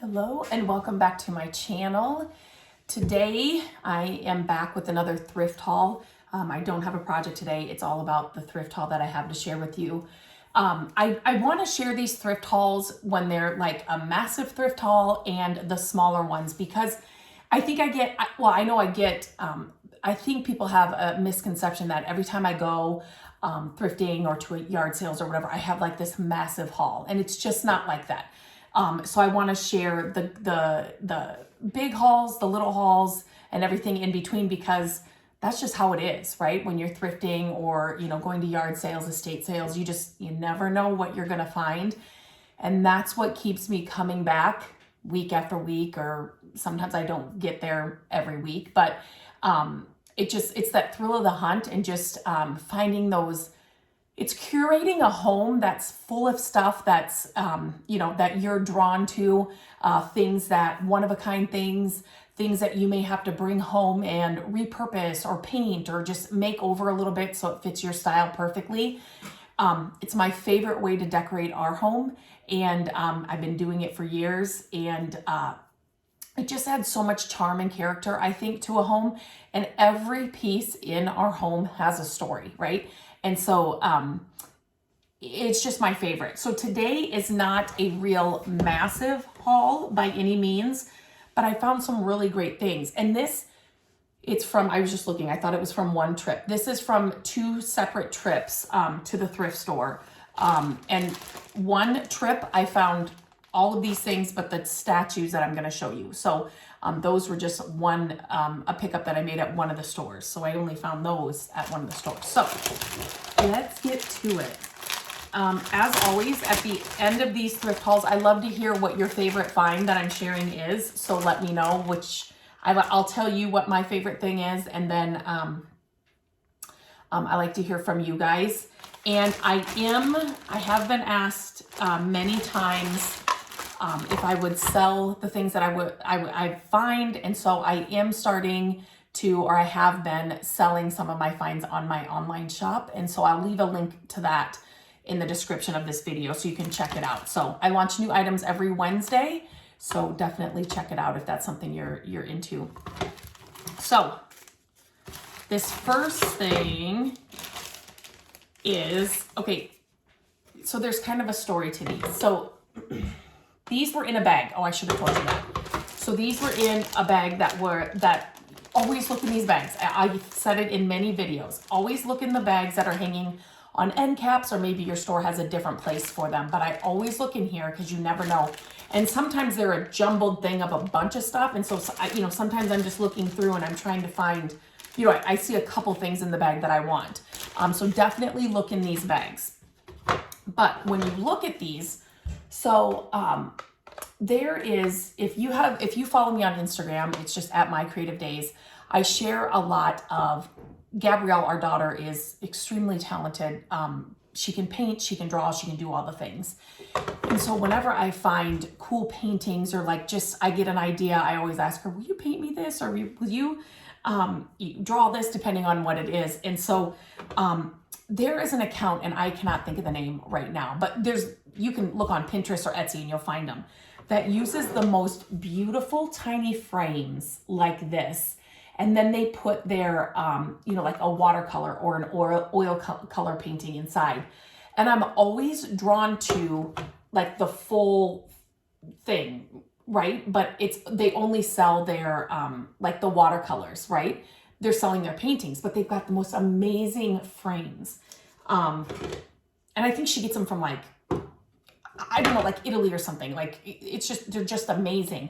Hello and welcome back to my channel. Today I am back with another thrift haul. I don't have a project today. It's all about the thrift haul that I have to share with you. I want to share these thrift hauls when they're like a massive thrift haul and the smaller ones, because I think I think people have a misconception that every time I go thrifting or to a yard sales or whatever, I have like this massive haul, and it's just not like that. So I want to share the big hauls, the little hauls, and everything in between, because that's just how it is, right? When you're thrifting or, going to yard sales, estate sales, you never know what you're going to find. And that's what keeps me coming back week after week, or sometimes I don't get there every week, but it's that thrill of the hunt, and just finding those. It's curating a home that's full of stuff that's, that you're drawn to, things that one-of-a-kind things that you may have to bring home and repurpose or paint or just make over a little bit so it fits your style perfectly. It's my favorite way to decorate our home, and I've been doing it for years, and it just adds so much charm and character, I think, to a home. And every piece in our home has a story, right? And so it's just my favorite. So today is not a real massive haul by any means, but I found some really great things. And I was just looking, I thought it was from one trip. This is from two separate trips to the thrift store. And one trip I found all of these things, but the statues that I'm going to show you. So those were just a pickup that I made at one of the stores. So I only found those at one of the stores. So let's get to it. As always, at the end of these thrift hauls, I love to hear what your favorite find that I'm sharing is. So let me know I'll tell you what my favorite thing is. And then I like to hear from you guys. And I have been asked many times if I would sell the things that I find. And so I am starting to, or I have been selling some of my finds on my online shop. And so I'll leave a link to that in the description of this video so you can check it out. So I launch new items every Wednesday, so definitely check it out if that's something you're into. So this first thing is, okay, so there's kind of a story to these. So these were in a bag. Oh, I should have told you that. So these were in a bag that always look in these bags. I said it in many videos. Always look in the bags that are hanging on end caps, or maybe your store has a different place for them. But I always look in here because you never know. And sometimes they're a jumbled thing of a bunch of stuff. And so, sometimes I'm just looking through and I'm trying to find, I see a couple things in the bag that I want. So definitely look in these bags. But when you look at these, so there is, if you follow me on Instagram, it's just at My Creative Days. I share a lot of, Gabrielle, our daughter, is extremely talented. She can paint, she can draw, she can do all the things. And so whenever I find cool paintings, or I get an idea, I always ask her, will you paint me this? Or will you draw this, depending on what it is. And so there is an account, and I cannot think of the name right now, but you can look on Pinterest or Etsy and you'll find them, that uses the most beautiful tiny frames like this. And then they put their, like a watercolor or an oil color painting inside. And I'm always drawn to like the full thing, right? But they only sell their, like the watercolors, right? They're selling their paintings, but they've got the most amazing frames. And I think she gets them from like Italy or something. Like they're just amazing.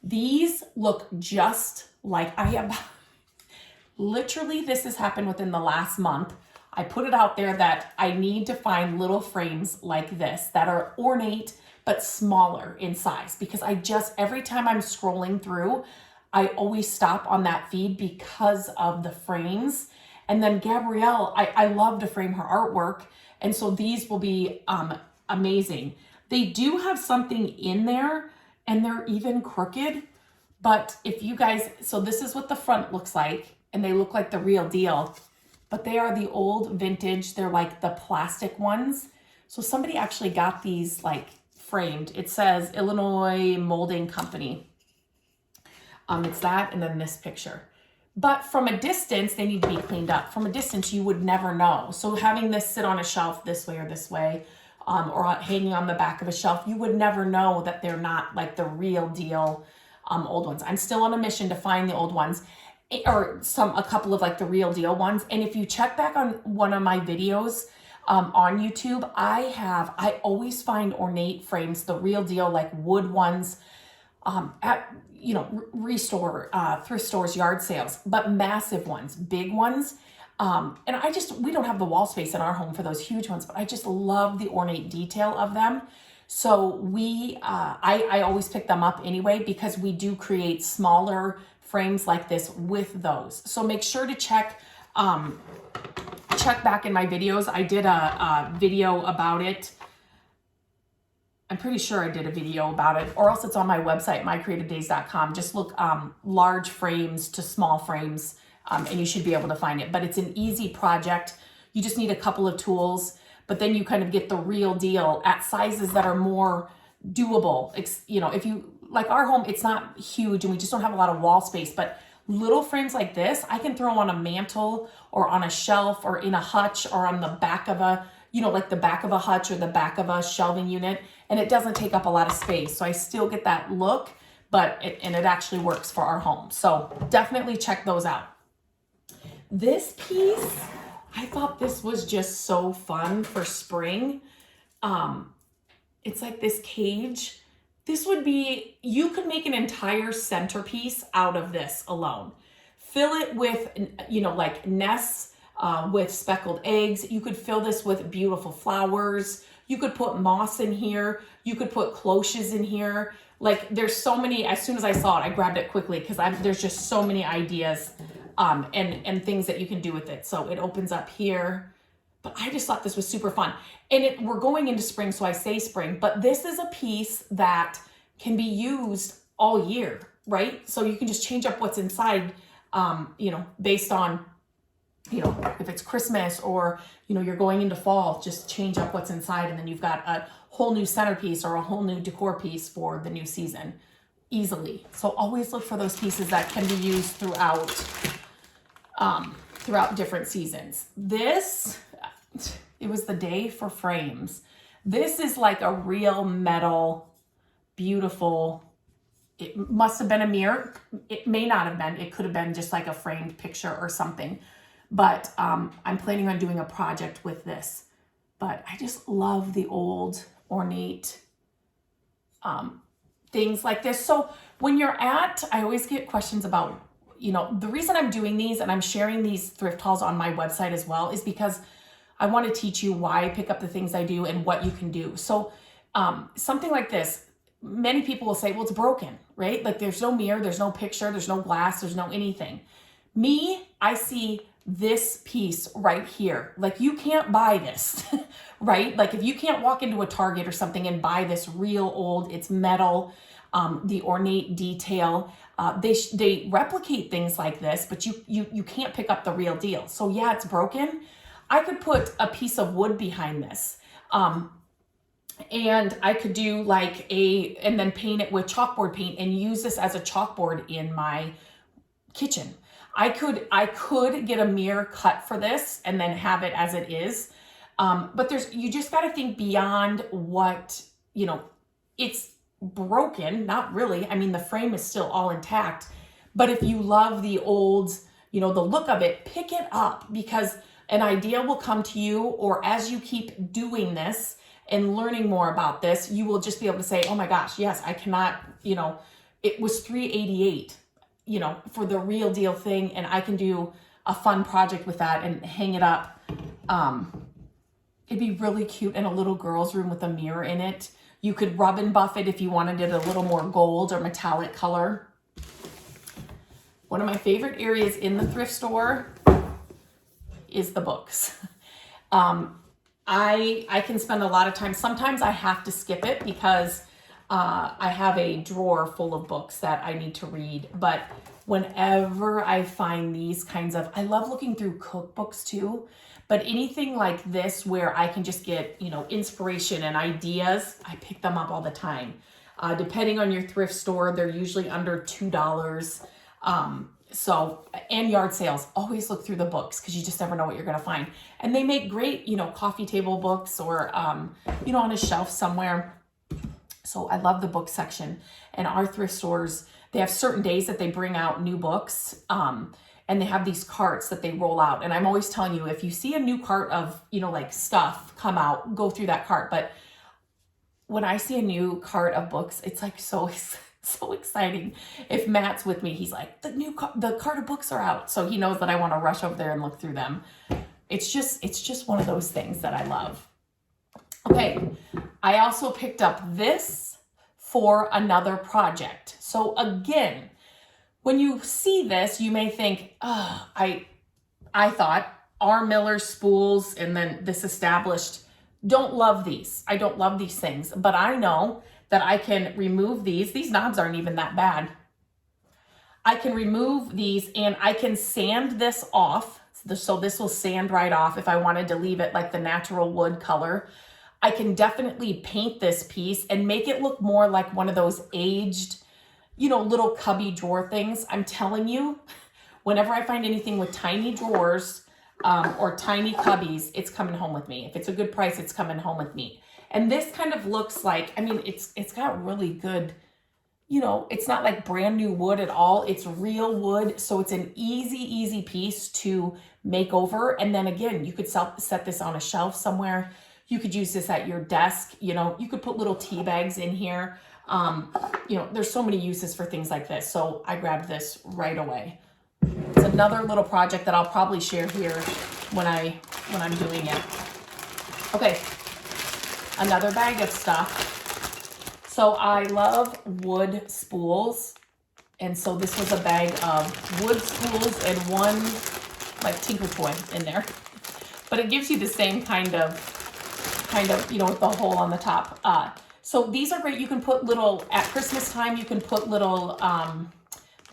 These look just like literally, this has happened within the last month. I put it out there that I need to find little frames like this that are ornate but smaller in size, because every time I'm scrolling through, I always stop on that feed because of the frames. And then Gabrielle, I love to frame her artwork, and so these will be amazing. They do have something in there, and they're even crooked. But if you guys, so this is what the front looks like, and they look like the real deal, but they are the old vintage. They're like the plastic ones. So somebody actually got these like framed. It says Illinois Molding Company. It's that, and then this picture. But from a distance, they need to be cleaned up. From a distance, you would never know. So having this sit on a shelf this way or this way, or hanging on the back of a shelf, you would never know that they're not like the real deal old ones. I'm still on a mission to find the old ones, or a couple of like the real deal ones. And if you check back on one of my videos on YouTube, I always find ornate frames, the real deal, like wood ones, at, you know, restore, thrift stores, yard sales, but massive ones, big ones. And we don't have the wall space in our home for those huge ones, but I just love the ornate detail of them. So I always pick them up anyway, because we do create smaller frames like this with those. So make sure to check back in my videos. I did a video about it. I'm pretty sure I did a video about it, or else it's on my website, mycreativedays.com. Just look large frames to small frames, and you should be able to find it. But it's an easy project. You just need a couple of tools, but then you kind of get the real deal at sizes that are more doable. You know, if you, like our home, it's not huge and we just don't have a lot of wall space, but little frames like this, I can throw on a mantle or on a shelf or in a hutch or on the back of a, you know, like the back of a hutch or the back of a shelving unit, and it doesn't take up a lot of space. So I still get that look, but it actually works for our home. So definitely check those out. This piece, I thought this was just so fun for spring. It's like this cage. This would be, you could make an entire centerpiece out of this alone. Fill it with, you know, like nests with speckled eggs. You could fill this with beautiful flowers. You could put moss in here. You could put cloches in here. Like there's so many, as soon as I saw it, I grabbed it quickly because there's just so many ideas and things that you can do with it. So it opens up here. But I just thought this was super fun. And we're going into spring, so I say spring, but this is a piece that can be used all year, right? So you can just change up what's inside, you know, based on, you know, if it's Christmas or, you know, you're going into fall, just change up what's inside. And then you've got a whole new centerpiece or a whole new decor piece for the new season easily. So always look for those pieces that can be used throughout different seasons. This, it was the day for frames. This is like a real metal, beautiful, it must have been a mirror. It may not have been, it could have been just like a framed picture or something. But I'm planning on doing a project with this. But I just love the old ornate things like this. So when you're I always get questions about, you know, the reason I'm doing these and I'm sharing these thrift hauls on my website as well is because I want to teach you why I pick up the things I do and what you can do. So something like this, many people will say, well, it's broken, right? Like there's no mirror, there's no picture, there's no glass, there's no anything. Me, I see this piece right here. Like you can't buy this, right? Like if you can't walk into a Target or something and buy this real old, it's metal, the ornate detail, they replicate things like this, but you can't pick up the real deal. So yeah, it's broken. I could put a piece of wood behind this. And I could do like and then paint it with chalkboard paint and use this as a chalkboard in my kitchen. I could get a mirror cut for this and then have it as it is. But you just got to think beyond what, you know, it's broken, not really. I mean, the frame is still all intact, but if you love the old, you know, the look of it, pick it up because an idea will come to you, or as you keep doing this and learning more about this, you will just be able to say, oh my gosh, yes, I cannot, you know, it was $388, you know, for the real deal thing. And I can do a fun project with that and hang it up. It'd be really cute in a little girl's room with a mirror in it. You could rub and buff it if you wanted it a little more gold or metallic color. One of my favorite areas in the thrift store is the books. I can spend a lot of time. Sometimes I have to skip it because I have a drawer full of books that I need to read. But whenever I find these kinds of, I love looking through cookbooks too, But anything like this where I can just get, you know, inspiration and ideas, I pick them up all the time. Depending on your thrift store, they're usually under $2. So, and yard sales, always look through the books because you just never know what you're going to find. And they make great, you know, coffee table books or, you know, on a shelf somewhere. So I love the book section. And our thrift stores, they have certain days that they bring out new books. And they have these carts that they roll out. And I'm always telling you, if you see a new cart of, you know, like stuff come out, go through that cart. But when I see a new cart of books, it's like so exciting. If Matt's with me, he's like, the cart of books are out. So he knows that I want to rush over there and look through them. It's just one of those things that I love. Okay, I also picked up this for another project. So again, when you see this, you may think, oh, I thought R. Miller spools and then this established, don't love these. I don't love these things, but I know that I can remove these. These knobs aren't even that bad. I can remove these and I can sand this off. So this will sand right off if I wanted to leave it like the natural wood color. I can definitely paint this piece and make it look more like one of those aged, you know, little cubby drawer things. I'm telling you, whenever I find anything with tiny drawers or tiny cubbies, it's coming home with me. If it's a good price, it's coming home with me. And this kind of looks like, I mean, it's got really good, you know, it's not like brand new wood at all. It's real wood. So it's an easy piece to make over. And then again, you could set this on a shelf somewhere. You could use this at your desk. You know, you could put little tea bags in here. You know, there's so many uses for things like this. So I grabbed this right away. It's another little project that I'll probably share here when I'm doing it. Okay, another bag of stuff. So I love wood spools. And so this was a bag of wood spools and one like tinker toy in there. But it gives you the same kind of, you know, with the hole on the top. So these are great. You can put little, at Christmas time, you can put little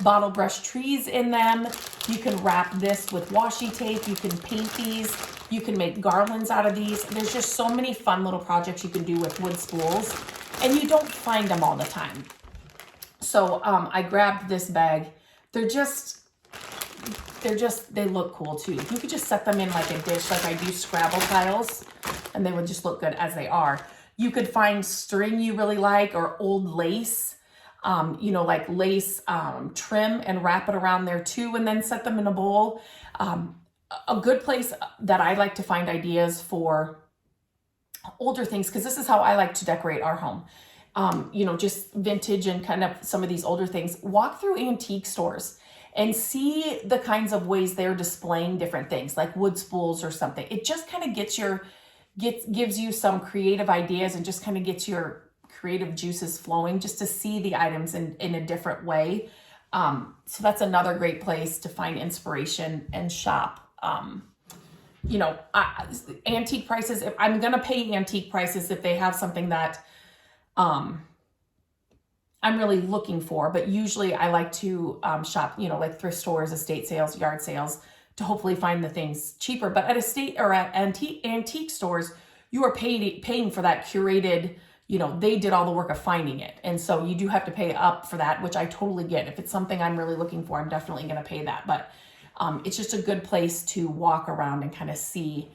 bottle brush trees in them. You can wrap this with washi tape. You can paint these. You can make garlands out of these. There's just so many fun little projects you can do with wood spools, and you don't find them all the time. So I grabbed this bag. They look cool too. You could just set them in like a dish, like I do Scrabble tiles, and they would just look good as they are. You could find string you really like or old lace, you know, like lace trim and wrap it around there too, and then set them in a bowl. A good place that I like to find ideas for older things, because this is how I like to decorate our home. You know, just vintage and kind of some of these older things. Walk through antique stores and see the kinds of ways they're displaying different things, like wood spools or something. It just kind of gives you some creative ideas and just kind of gets your creative juices flowing just to see the items in a different way. So that's another great place to find inspiration and shop. You know, antique prices, if I'm going to pay antique prices if they have something that I'm really looking for, but usually I like to shop, you know, like thrift stores, estate sales, yard sales, to hopefully find the things cheaper. But at estate or at antique stores, you are paying for that curated, you know, they did all the work of finding it. And so you do have to pay up for that, which I totally get. If it's something I'm really looking for, I'm definitely going to pay that. But it's just a good place to walk around and kind of see,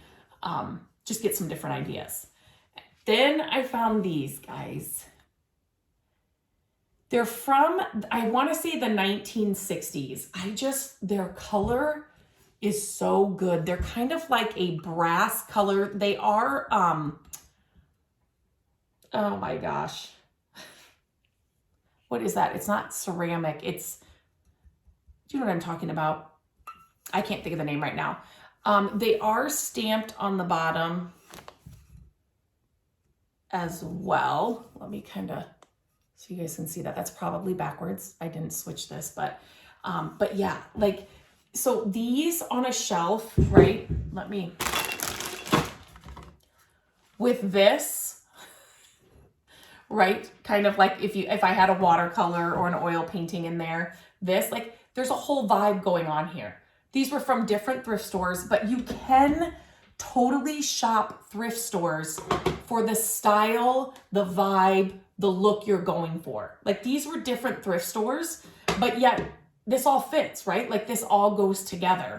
just get some different ideas. Then I found these guys. They're from, I want to say the 1960s. Their color is so good. They're kind of like a brass color. They are, oh my gosh. What is that? It's not ceramic. Do you know what I'm talking about? I can't think of the name right now. They are stamped on the bottom as well. Let me kind of, so you guys can see that. That's probably backwards. I didn't switch this, but yeah, like, so these on a shelf, right? With this, right? Kind of like if I had a watercolor or an oil painting in there, like there's a whole vibe going on here. These were from different thrift stores, but you can totally shop thrift stores for the style, the vibe, the look you're going for. Like these were different thrift stores, but yet this all fits, right? Like this all goes together.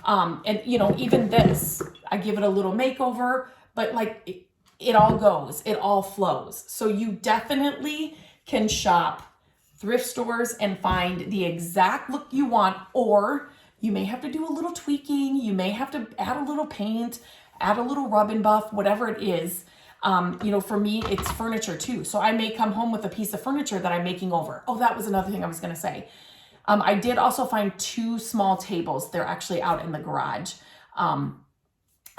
And you know, even this, I give it a little makeover, but like it all goes, it all flows. So you definitely can shop thrift stores and find the exact look you want, or you may have to do a little tweaking. You may have to add a little paint, add a little rub and buff, whatever it is. You know, for me, it's furniture too. So I may come home with a piece of furniture that I'm making over. Oh, that was another thing I was going to say. I did also find 2 small tables. They're actually out in the garage.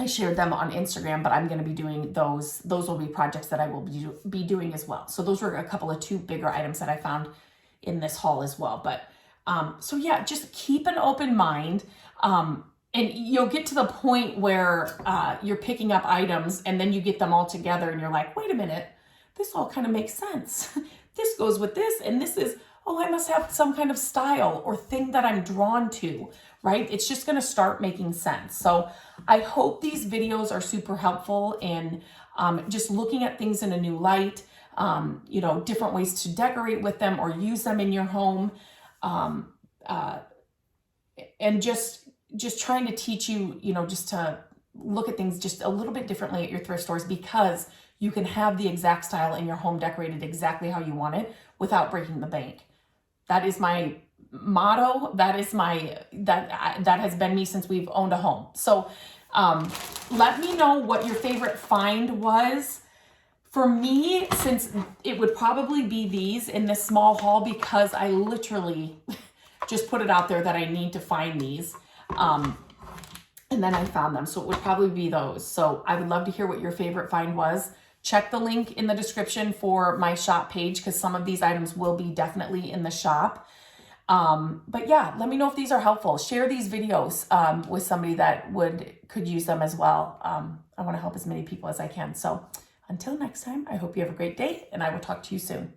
I shared them on Instagram, but I'm going to be doing those. Those will be projects that I will be doing as well. So those were a couple of 2 bigger items that I found in this haul as well. But so yeah, just keep an open mind. And you'll get to the point where you're picking up items and then you get them all together and you're like, wait a minute, this all kind of makes sense. This goes with this, and this is, oh, I must have some kind of style or thing that I'm drawn to, right? It's just going to start making sense. So I hope these videos are super helpful in just looking at things in a new light, you know, different ways to decorate with them or use them in your home. And just trying to teach you, you know, just to look at things just a little bit differently at your thrift stores, because you can have the exact style in your home decorated exactly how you want it without breaking the bank. That is my motto. That is that has been me since we've owned a home. So let me know what your favorite find was. For me, since it would probably be these in this small haul, because I literally just put it out there that I need to find these. And then I found them. So it would probably be those. So I would love to hear what your favorite find was. Check the link in the description for my shop page, because some of these items will be definitely in the shop. But yeah, let me know if these are helpful. Share these videos with somebody that could use them as well. I want to help as many people as I can. So until next time, I hope you have a great day, and I will talk to you soon.